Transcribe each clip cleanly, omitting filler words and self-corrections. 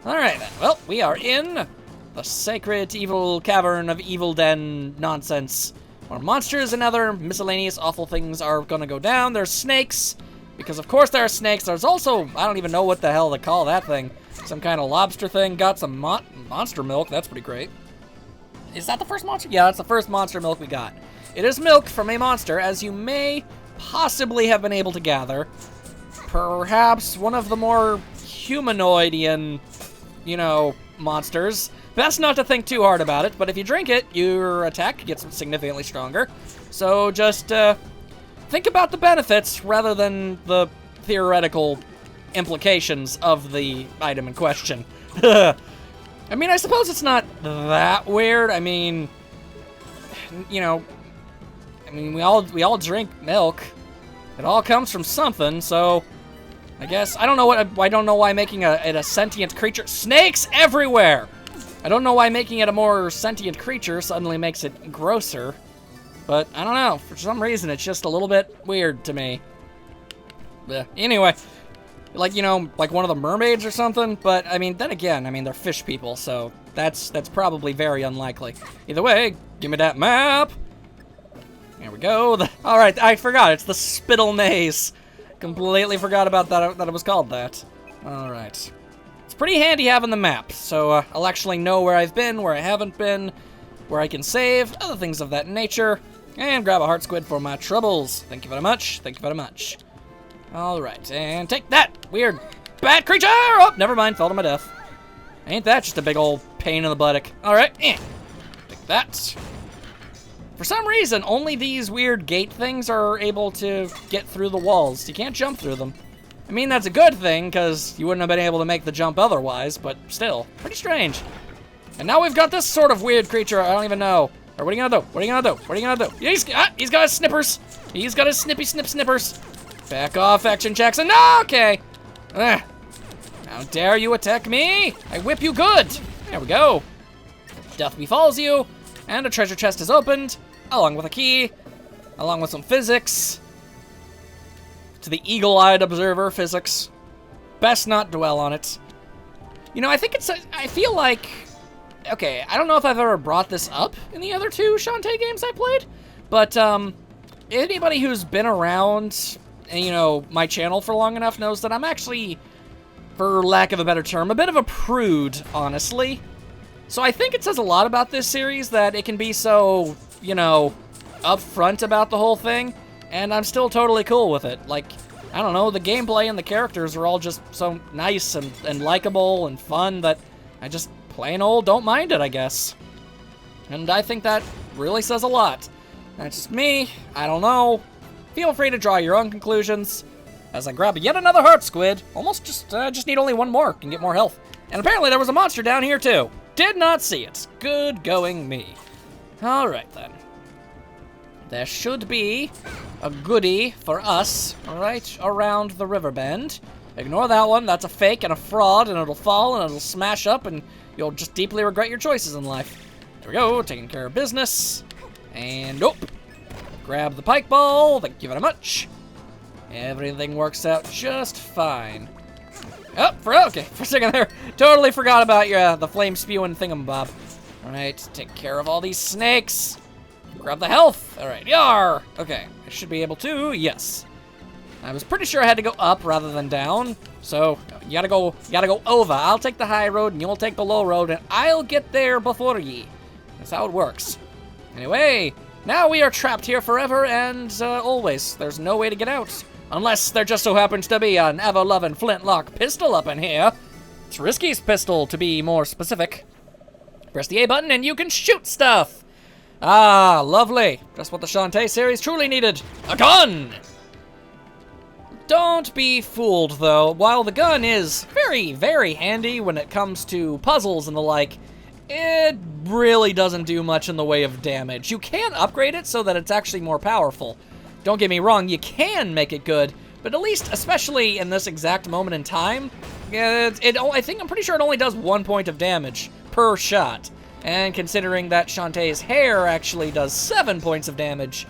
Alright then. Well, we are in the sacred evil cavern of evil den nonsense, where monsters and other miscellaneous awful things are gonna go down. There's snakes, because of course there are snakes. There's also, I don't even know what the hell to call that thing. Some kind of lobster thing. Got some monster milk. That's pretty great. Is that the first monster? Yeah, that's the first monster milk we got. It is milk from a monster, as you may possibly have been able to gather. Perhaps one of the more humanoidian, you know, monsters. Best not to think too hard about it, but if you drink it, your attack gets significantly stronger. So just think about the benefits rather than the theoretical implications of the item in question. I mean, I suppose it's not that weird. I mean, you know, we all drink milk. It all comes from something, so I guess I don't know why making it a sentient creature. Snakes everywhere. I don't know why making it a more sentient creature suddenly makes it grosser, but I don't know. For some reason, it's just a little bit weird to me. Yeah. Anyway, like, you know, like one of the mermaids or something. But I mean, then again, I mean, they're fish people, so that's probably very unlikely. Either way, give me that map. There we go. All right, I forgot. It's the Spittle Maze. Completely forgot about that it was called that. All right. It's pretty handy having the map, so I'll actually know where I've been, where I haven't been, where I can save, other things of that nature, and grab a heart squid for my troubles. Thank you very much. Thank you very much. All right, and take that, weird bat creature! Oh, never mind, fell to my death. Ain't that just a big old pain in the buttock? All right, take that. For some reason, only these weird gate things are able to get through the walls. You can't jump through them. I mean, that's a good thing, because you wouldn't have been able to make the jump otherwise, but still, pretty strange. And now we've got this sort of weird creature, I don't even know. Or what are you gonna do? What are you gonna do? What are you gonna do? He's got his snippers. He's got his snippers. Back off, Action Jackson. No, okay. How dare you attack me? I whip you good. There we go. Death befalls you, and a treasure chest is opened, along with a key, along with some physics. To the eagle-eyed observer, physics. Best not dwell on it. You know, I feel like, okay, I don't know if I've ever brought this up in the other two Shantae games I played, but anybody who's been around, you know, my channel for long enough knows that I'm actually, for lack of a better term, a bit of a prude, honestly. So I think it says a lot about this series that it can be so, you know, upfront about the whole thing, and I'm still totally cool with it. Like, I don't know, the gameplay and the characters are all just so nice and likable and fun that I just plain old don't mind it, I guess. And I think that really says a lot. That's just me. I don't know. Feel free to draw your own conclusions. As I grab yet another heart squid. Almost just need only one more. Can get more health. And apparently there was a monster down here too. Did not see it. Good going me. Alright then. There should be a goodie for us right around the river bend. Ignore that one. That's a fake and a fraud, and it'll fall and it'll smash up, and you'll just deeply regret your choices in life. There we go. Taking care of business. And nope. Grab the pike ball. Thank you very much. Everything works out just fine. Oh, okay. For a second there, totally forgot about the flame spewing thingamabob. All right, take care of all these snakes. Grab the health. All right, yar. Okay, I should be able to. Yes. I was pretty sure I had to go up rather than down. So you gotta go over. I'll take the high road and you'll take the low road, and I'll get there before ye. That's how it works. Anyway, now we are trapped here forever and always. There's no way to get out. Unless there just so happens to be an ever-loving flintlock pistol up in here. It's Risky's pistol, to be more specific. Press the A button and you can shoot stuff. Ah, lovely. Just what the Shantae series truly needed. A gun! Don't be fooled, though. While the gun is very, very handy when it comes to puzzles and the like, it really doesn't do much in the way of damage. You can upgrade it so that it's actually more powerful. Don't get me wrong, you can make it good, but at least, especially in this exact moment in time, I'm pretty sure it only does 1 point of damage per shot. And considering that Shantae's hair actually does 7 points of damage,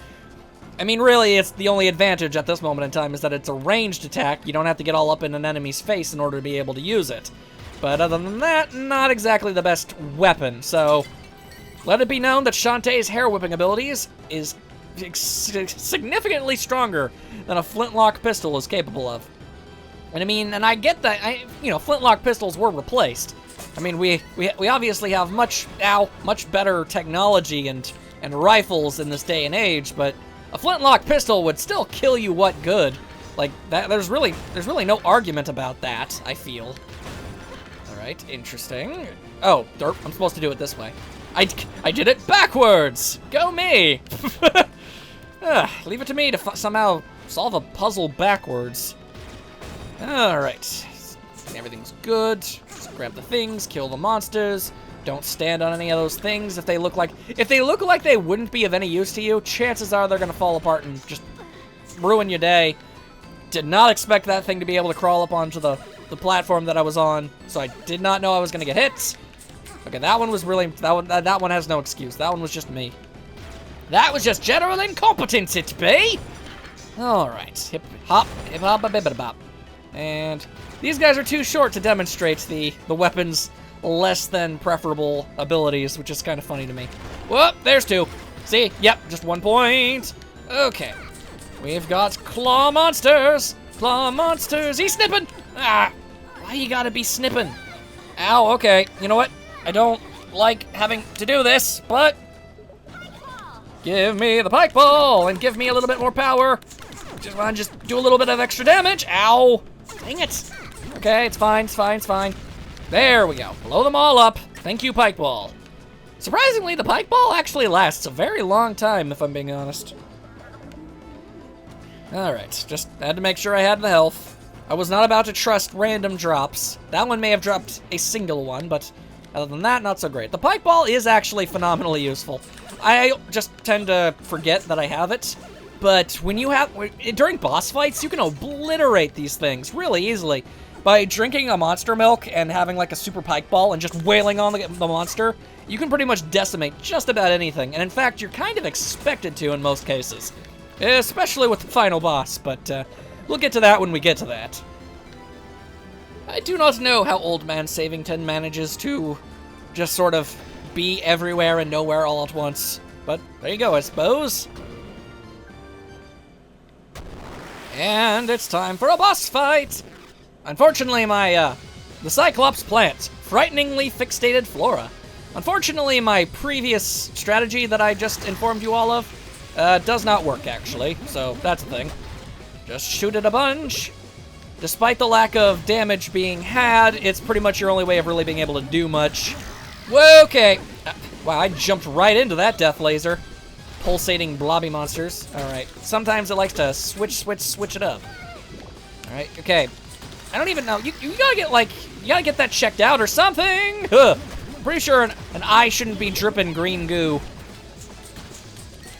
I mean, really, it's the only advantage at this moment in time is that it's a ranged attack. You don't have to get all up in an enemy's face in order to be able to use it. But other than that, not exactly the best weapon. So, let it be known that Shantae's hair whipping abilities is significantly stronger than a flintlock pistol is capable of. And I mean, and I get that, you know, flintlock pistols were replaced. I mean, we obviously have much better technology and rifles in this day and age, but a flintlock pistol would still kill you what good. Like, that, there's really no argument about that, I feel. Alright, interesting. Oh, derp, I'm supposed to do it this way. I did it backwards! Go me! Leave it to me to somehow solve a puzzle backwards. Alright. Everything's good. Just grab the things, kill the monsters. Don't stand on any of those things. If they look like they wouldn't be of any use to you, chances are they're gonna fall apart and just ruin your day. Did not expect that thing to be able to crawl up onto the platform that I was on, so I did not know I was gonna get hit. Okay, that one was really, that one has no excuse. That one was just me. That was just general incompetence, it be. Alright, hip hop, a bip bop. And these guys are too short to demonstrate the weapon's less than preferable abilities, which is kind of funny to me. Whoop, there's two. See? Yep, just 1 point. Okay. We've got claw monsters. Claw monsters. He's snipping. Ah, why you gotta be snipping? Ow, okay. You know what? I don't like having to do this, but give me the pike ball and give me a little bit more power. Just do a little bit of extra damage. Ow. Dang it. Okay, it's fine, it's fine, it's fine. There we go. Blow them all up. Thank you, pike ball. Surprisingly, the pike ball actually lasts a very long time, if I'm being honest. Alright, just had to make sure I had the health. I was not about to trust random drops. That one may have dropped a single one, but other than that, not so great. The pike ball is actually phenomenally useful. I just tend to forget that I have it. But when you have, during boss fights, you can obliterate these things really easily. By drinking a monster milk and having like a super pike ball and just wailing on the monster, you can pretty much decimate just about anything. And in fact, you're kind of expected to in most cases. Especially with the final boss, but we'll get to that when we get to that. I do not know how Old Man Savington manages to just sort of be everywhere and nowhere all at once. But there you go, I suppose. And it's time for a boss fight! Unfortunately, the Cyclops plant frighteningly fixated Flora. Unfortunately, my previous strategy that I just informed you all of does not work, actually, so that's the thing. Just shoot it a bunch. Despite the lack of damage being had, it's pretty much your only way of really being able to do much. Whoa, okay. Wow, I jumped right into that death laser. Pulsating blobby monsters. Alright, sometimes it likes to switch it up. Alright, okay. I don't even know. You gotta get, like, you gotta get that checked out or something! Huh. I'm pretty sure an eye shouldn't be dripping green goo.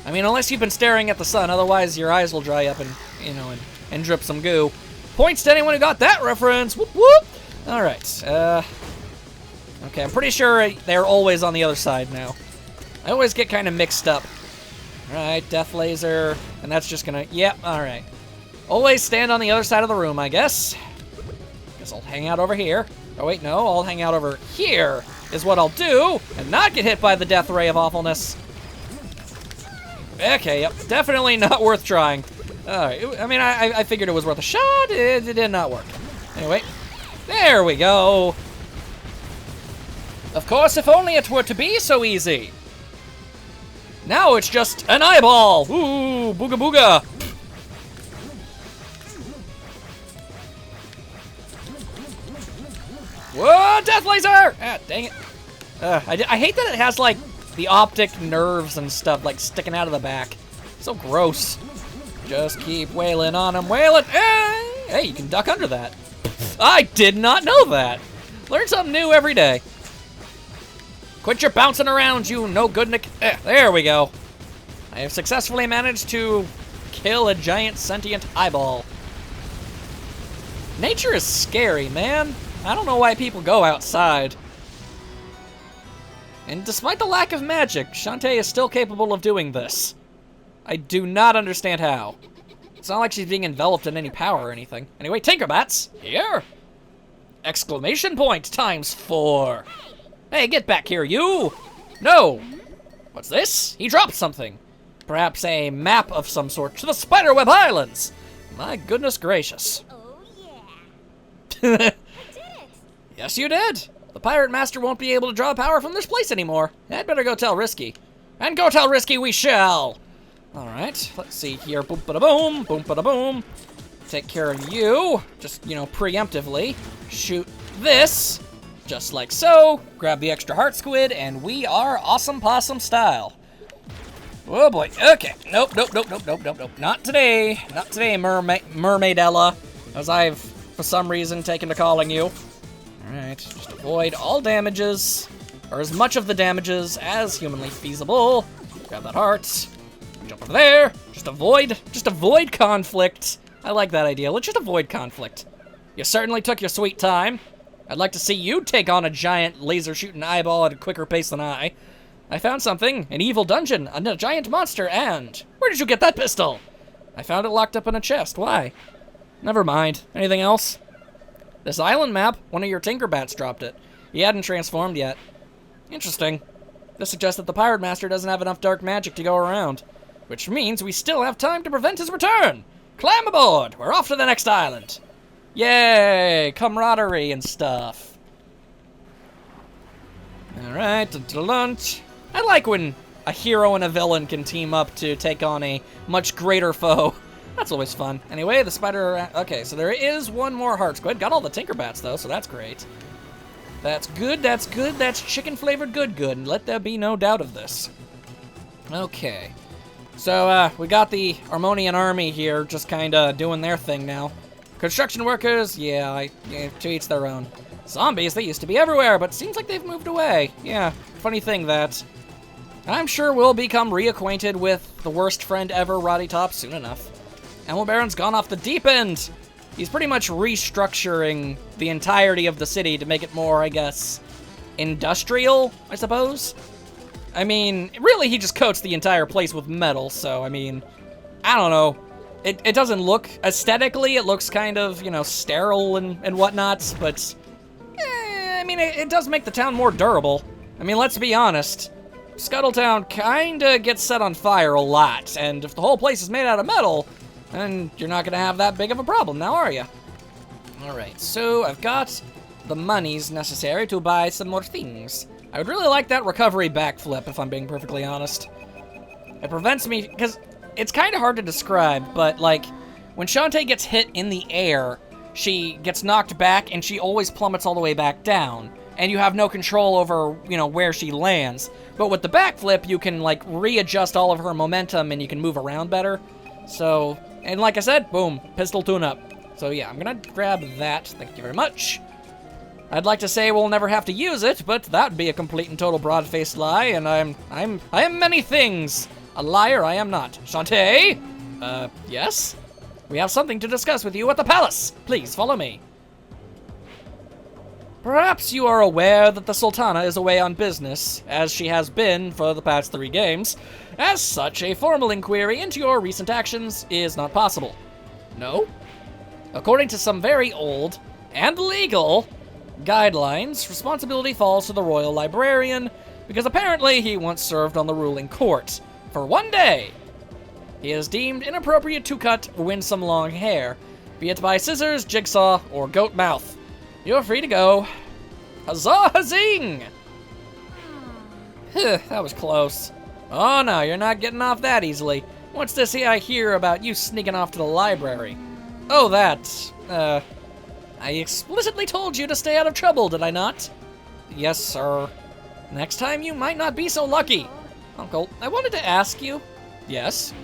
I mean, unless you've been staring at the sun, otherwise your eyes will dry up and, you know, and drip some goo. Points to anyone who got that reference! Whoop whoop! Alright, okay, I'm pretty sure they're always on the other side now. I always get kind of mixed up. Alright, death laser, and that's just gonna, yep, alright. Always stand on the other side of the room, I guess. Guess I'll hang out over here. Oh wait, no, I'll hang out over here is what I'll do, and not get hit by the death ray of awfulness. Okay, yep, definitely not worth trying. Alright, I mean, I figured it was worth a shot, it did not work. Anyway, there we go. Of course, if only it were to be so easy. Now it's just an eyeball! Ooh, booga booga! Whoa, death laser! Ah, dang it. I hate that it has, like, the optic nerves and stuff, like, sticking out of the back. So gross. Just keep wailing on him, wailing! Hey, you can duck under that. I did not know that! Learn something new every day. Quit your bouncing around, you no good Nick. There we go. I have successfully managed to kill a giant sentient eyeball. Nature is scary, man. I don't know why people go outside. And despite the lack of magic, Shantae is still capable of doing this. I do not understand how. It's not like she's being enveloped in any power or anything. Anyway, Tinkerbats, here. Exclamation point times 4. Hey, get back here, you! No! What's this? He dropped something. Perhaps a map of some sort to the Spiderweb Islands. My goodness gracious. Oh, yeah. I did it. Yes, you did. The Pirate Master won't be able to draw power from this place anymore. I'd better go tell Risky. And go tell Risky we shall. All right, let's see here. Boom, bada boom, boom, bada boom. Take care of you. Just, you know, preemptively. Shoot this. Just like so. Grab the extra heart squid, and we are awesome possum style. Oh boy. Okay. Nope. Not today. Not today, Mermaidella. As I've, for some reason, taken to calling you. Alright. Just avoid all damages. Or as much of the damages as humanly feasible. Grab that heart. Jump over there. Just avoid conflict. I like that idea. Let's just avoid conflict. You certainly took your sweet time. I'd like to see you take on a giant laser-shooting eyeball at a quicker pace than I. I found something, an evil dungeon, a giant monster, and... Where did you get that pistol? I found it locked up in a chest. Why? Never mind. Anything else? This island map, one of your Tinkerbats dropped it. He hadn't transformed yet. Interesting. This suggests that the Pirate Master doesn't have enough dark magic to go around. Which means we still have time to prevent his return! Climb aboard! We're off to the next island! Yay! Camaraderie and stuff. Alright, lunch. I like when a hero and a villain can team up to take on a much greater foe. That's always fun. Anyway, the spider... Okay, so there is one more heart squid. Got all the Tinkerbats, though, so that's great. That's good, that's good, that's chicken-flavored good, and let there be no doubt of this. Okay. So, we got the Armonian army here just kind of doing their thing now. Construction workers, yeah, to each their own. Zombies, they used to be everywhere, but seems like they've moved away. Yeah, funny thing that. I'm sure we'll become reacquainted with the worst friend ever, Roddy Top, soon enough. Emerald Baron's gone off the deep end. He's pretty much restructuring the entirety of the city to make it more, I guess, industrial, I suppose? I mean, really, he just coats the entire place with metal, so, I mean, I don't know. It doesn't look, aesthetically, it looks kind of, you know, sterile and whatnot, but, I mean, it does make the town more durable. I mean, let's be honest. Scuttletown kinda gets set on fire a lot, and if the whole place is made out of metal, then you're not gonna have that big of a problem now, are you? Alright, so I've got the monies necessary to buy some more things. I would really like that recovery backflip, if I'm being perfectly honest. It prevents me, because it's kind of hard to describe, but, like, when Shantae gets hit in the air, she gets knocked back, and she always plummets all the way back down. And you have no control over, you know, where she lands. But with the backflip, you can, like, readjust all of her momentum, and you can move around better. So, and like I said, boom, pistol tune-up. So yeah, I'm gonna grab that, thank you very much. I'd like to say we'll never have to use it, but that'd be a complete and total broad-faced lie, and I am many things. A liar I am not. Shantae? Yes? We have something to discuss with you at the palace. Please, follow me. Perhaps you are aware that the Sultana is away on business, as she has been for the past 3 games. As such, a formal inquiry into your recent actions is not possible. No? According to some very old and legal guidelines, responsibility falls to the royal librarian, because apparently he once served on the ruling court for 1 day. He is deemed inappropriate to cut or win some long hair, be it by scissors, jigsaw, or goat mouth. You're free to go. Huzzah, huzzing! That was close. Oh no, you're not getting off that easily. What's this I hear about you sneaking off to the library? Oh, that. I explicitly told you to stay out of trouble, did I not? Yes, sir. Next time you might not be so lucky. Uncle, I wanted to ask you. Yes?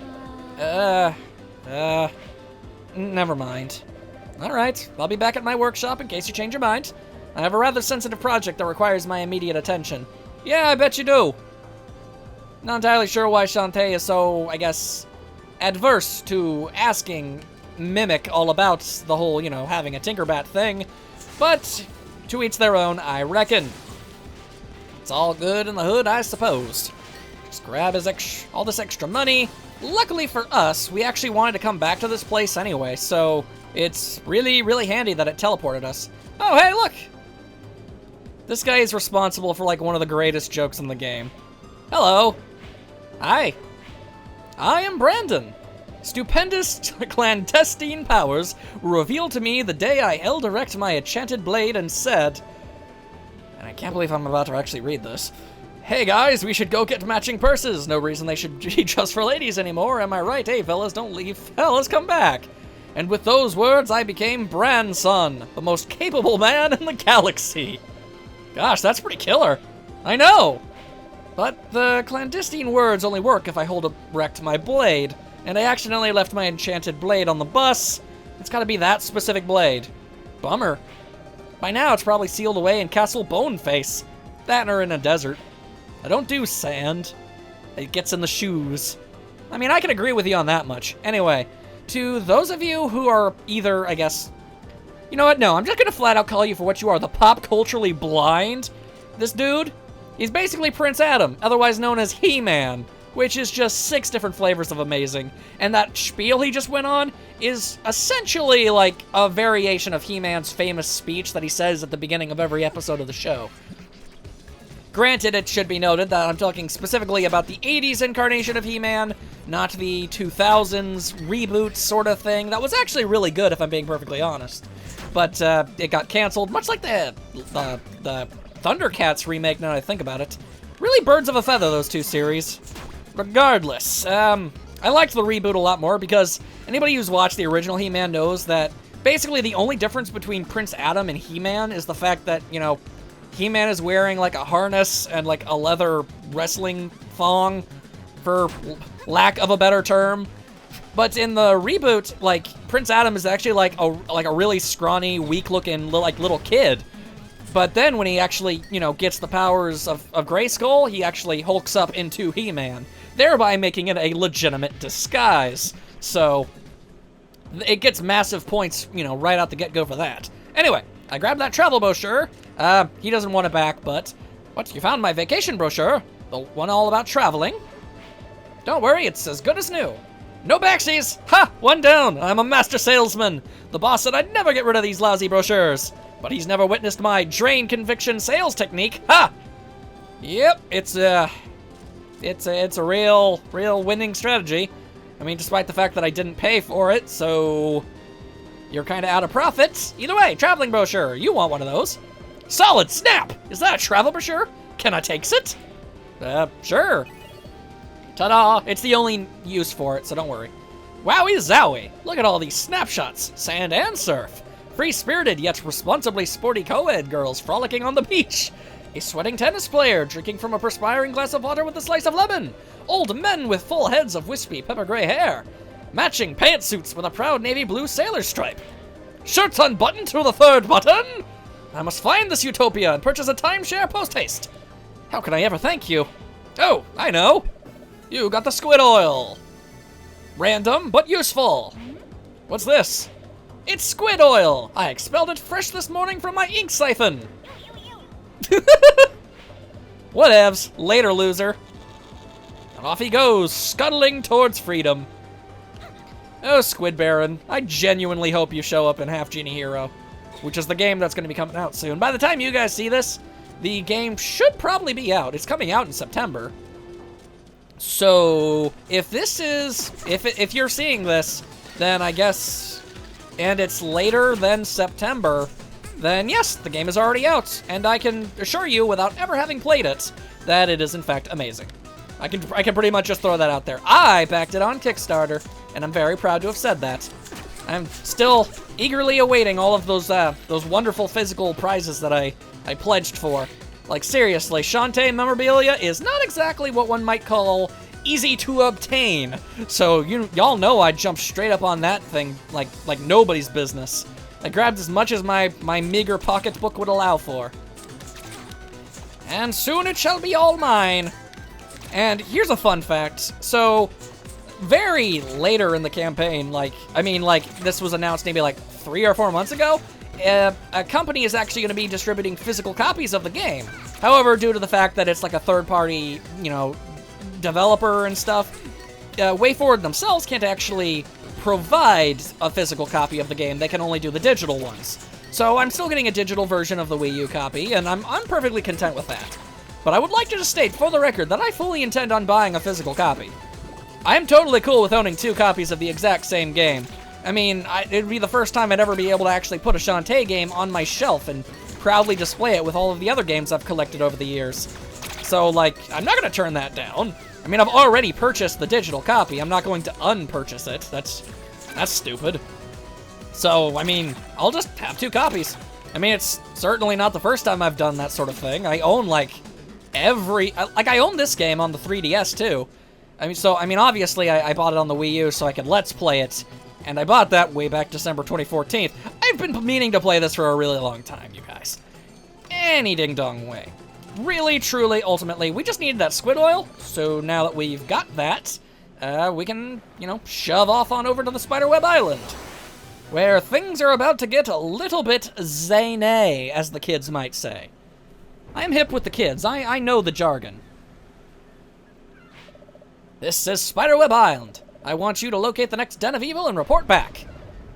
Never mind. Alright, I'll be back at my workshop in case you change your mind. I have a rather sensitive project that requires my immediate attention. Yeah, I bet you do. Not entirely sure why Shantae is so, I guess, adverse to asking Mimic all about the whole, you know, having a Tinkerbat thing. But, to each their own, I reckon. It's all good in the hood, I suppose. Just grab all this extra money. Luckily for us, we actually wanted to come back to this place anyway, so It's really, really handy that it teleported us. Oh, hey, look! This guy is responsible for, like, one of the greatest jokes in the game. Hello. Hi. I am Brandon. Stupendous clandestine powers were revealed to me the day I held erect my enchanted blade and said... And I can't believe I'm about to actually read this. Hey guys, we should go get matching purses. No reason they should be just for ladies anymore. Am I right? Hey fellas, don't leave. Fellas, come back. And with those words, I became Branson, the most capable man in the galaxy. Gosh, that's pretty killer. I know. But the clandestine words only work if I hold erect my blade. And I accidentally left my enchanted blade on the bus. It's gotta be that specific blade. Bummer. By now, it's probably sealed away in Castle Boneface. That or in a desert. I don't do sand. It gets in the shoes. I mean, I can agree with you on that much. Anyway, to those of you who are either, I guess... You know what? No, I'm just gonna flat out call you for what you are. The pop culturally blind. This dude, he's basically Prince Adam, otherwise known as He-Man, which is just 6 different flavors of amazing. And that spiel he just went on is essentially like a variation of He-Man's famous speech that he says at the beginning of every episode of the show. Granted, it should be noted that I'm talking specifically about the 80s incarnation of He-Man, not the 2000s reboot sort of thing. That was actually really good, if I'm being perfectly honest. But it got canceled, much like the Thundercats remake, now that I think about it. Really birds of a feather, those 2 series. Regardless, I liked the reboot a lot more because anybody who's watched the original He-Man knows that basically the only difference between Prince Adam and He-Man is the fact that, you know, He-Man is wearing like a harness and like a leather wrestling thong, for lack of a better term. But in the reboot, like, Prince Adam is actually like a really scrawny, weak-looking little kid. But then when he actually, you know, gets the powers of Grayskull, he actually hulks up into He-Man, thereby making it a legitimate disguise. So it gets massive points, you know, right out the get-go for that. Anyway, I grabbed that travel brochure. He doesn't want it back, but... What, you found my vacation brochure? The one all about traveling? Don't worry, it's as good as new. No backsies! Ha! One down! I'm a master salesman! The boss said I'd never get rid of these lousy brochures. But he's never witnessed my drain conviction sales technique. Ha! Yep, it's a real winning strategy. I mean, despite the fact that I didn't pay for it, so... You're kind of out of profits. Either way, traveling brochure. You want one of those. Solid snap! Is that a travel brochure? Can I take it? Sure. Ta-da! It's the only use for it, so don't worry. Wowie zowie! Look at all these snapshots. Sand and surf. Free-spirited yet responsibly sporty co-ed girls frolicking on the beach. A sweating tennis player drinking from a perspiring glass of water with a slice of lemon. Old men with full heads of wispy pepper gray hair. Matching pantsuits with a proud navy blue sailor stripe. Shirts unbuttoned to the 3rd button? I must find this utopia and purchase a timeshare post-haste. How can I ever thank you? Oh, I know. You got the squid oil. Random, but useful. What's this? It's squid oil. I expelled it fresh this morning from my ink siphon. Whatevs. Later, loser. And off he goes, scuttling towards freedom. Oh, Squid Baron, I genuinely hope you show up in Half Genie Hero, which is the game that's going to be coming out soon. By the time you guys see this, the game should probably be out. It's coming out in September. So, if this is... If you're seeing this, then I guess... And it's later than September, then yes, the game is already out. And I can assure you, without ever having played it, that it is in fact amazing. I can pretty much just throw that out there. I backed it on Kickstarter, and I'm very proud to have said that. I'm still eagerly awaiting all of those wonderful physical prizes that I pledged for. Like, seriously, Shantae memorabilia is not exactly what one might call easy to obtain. So y'all know I jumped straight up on that thing like nobody's business. I grabbed as much as my meager pocketbook would allow for. And soon it shall be all mine. And here's a fun fact. So, very later in the campaign, this was announced maybe like 3 or 4 months ago, a company is actually going to be distributing physical copies of the game. However, due to the fact that it's like a third-party, you know, developer and stuff, WayForward themselves can't actually provide a physical copy of the game. They can only do the digital ones. So I'm still getting a digital version of the Wii U copy, and I'm perfectly content with that. But I would like to just state for the record that I fully intend on buying a physical copy. I'm totally cool with owning 2 copies of the exact same game. I mean, it'd be the first time I'd ever be able to actually put a Shantae game on my shelf and proudly display it with all of the other games I've collected over the years. So, like, I'm not gonna turn that down. I mean, I've already purchased the digital copy. I'm not going to unpurchase it. That's stupid. So, I mean, I'll just have 2 copies. I mean, it's certainly not the first time I've done that sort of thing. I own, like, I own this game on the 3DS, too. I mean, obviously, I bought it on the Wii U so I could Let's Play it, and I bought that way back December 2014. I've been meaning to play this for a really long time, you guys. Any ding-dong way. Really, truly, ultimately, we just needed that squid oil, so now that we've got that, we can, you know, shove off on over to the Spiderweb Island, where things are about to get a little bit zany, as the kids might say. I'm hip with the kids. I know the jargon. This is Spiderweb Island. I want you to locate the next den of evil and report back.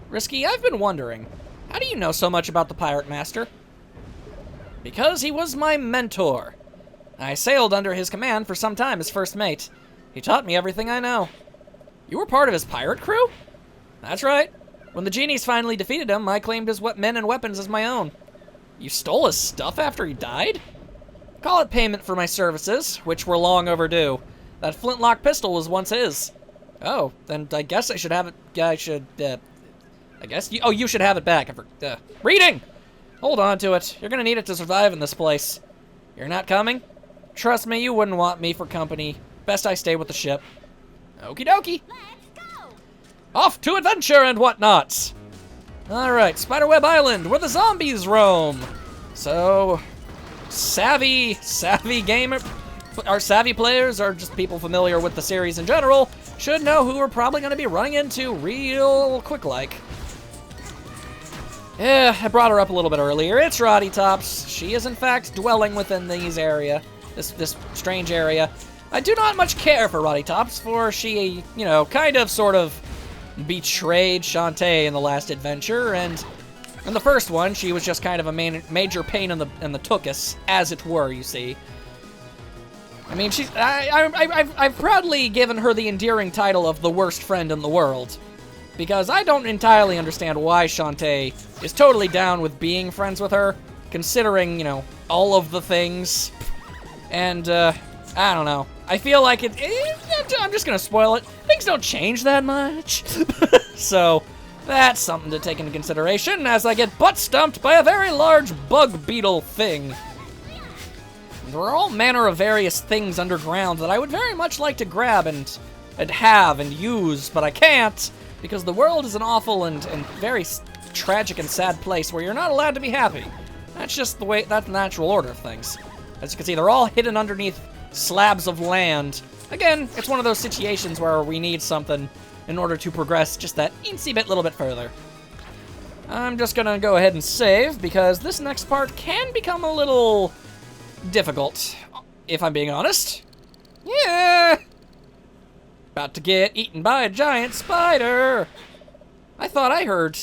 Risky, I've been wondering, how do you know so much about the Pirate Master? Because he was my mentor. I sailed under his command for some time as first mate. He taught me everything I know. You were part of his pirate crew? That's right. When the genies finally defeated him, I claimed his men and weapons as my own. You stole his stuff after he died? Call it payment for my services, which were long overdue. That flintlock pistol was once his. Oh, then I guess I should have it. I guess. You should have it back. Reading! Hold on to it. You're gonna need it to survive in this place. You're not coming? Trust me, you wouldn't want me for company. Best I stay with the ship. Okie dokie. Let's go! Off to adventure and whatnot. Alright, Spiderweb Island, where the zombies roam. So, savvy gamer, our savvy players, or just people familiar with the series in general, should know who we're probably going to be running into real quick-like. Yeah, I brought her up a little bit earlier. It's Roddy Tops. She is, in fact, dwelling within this strange area. I do not much care for Roddy Tops, for she, you know, kind of, sort of, betrayed Shantae in the last adventure, and in the first one, she was just kind of a major pain in the tuchus, as it were, you see. I mean, I've proudly given her the endearing title of the worst friend in the world, because I don't entirely understand why Shantae is totally down with being friends with her, considering, you know, all of the things, and, I don't know. I feel like I'm just gonna spoil it. Things don't change that much. So, that's something to take into consideration as I get butt stumped by a very large bug beetle thing. There are all manner of various things underground that I would very much like to grab and have and use, but I can't, because the world is an awful and very tragic and sad place where you're not allowed to be happy. That's just the way, that's the natural order of things. As you can see, they're all hidden underneath slabs of land. Again, it's one of those situations where we need something in order to progress just that eensy little bit further. I'm just gonna go ahead and save, because this next part can become a little difficult, if I'm being honest. Yeah! About to get eaten by a giant spider. I thought I heard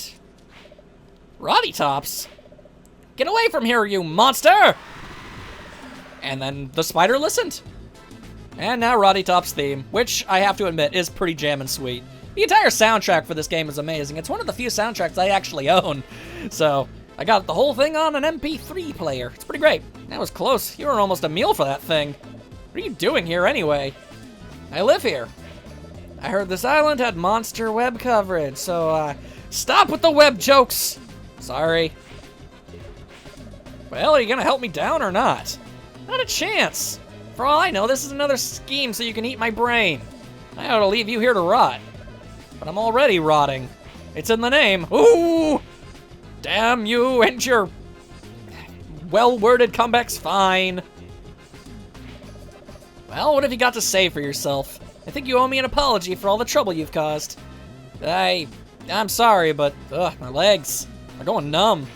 Roddy Tops. Get away from here, you monster! And then the spider listened. And now Roddy Top's theme, which I have to admit is pretty jammin' sweet. The entire soundtrack for this game is amazing. It's one of the few soundtracks I actually own. So, I got the whole thing on an MP3 player. It's pretty great. That was close. You were almost a meal for that thing. What are you doing here anyway? I live here. I heard this island had monster web coverage, so, stop with the web jokes! Sorry. Well, are you gonna help me down or not? Not a chance. For all I know, this is another scheme so you can eat my brain. I ought to leave you here to rot. But I'm already rotting. It's in the name. Ooh! Damn you and your well-worded comebacks. Fine. Well, what have you got to say for yourself? I think you owe me an apology for all the trouble you've caused. I'm sorry, but my legs are going numb.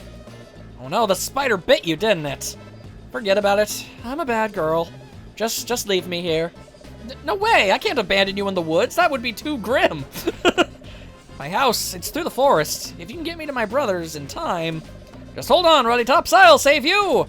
Oh no, the spider bit you, didn't it? Forget about it. I'm a bad girl. Just leave me here. No way! I can't abandon you in the woods. That would be too grim. My house, it's through the forest. If you can get me to my brother's in time... Just hold on, Ruddy Tops, I'll save you!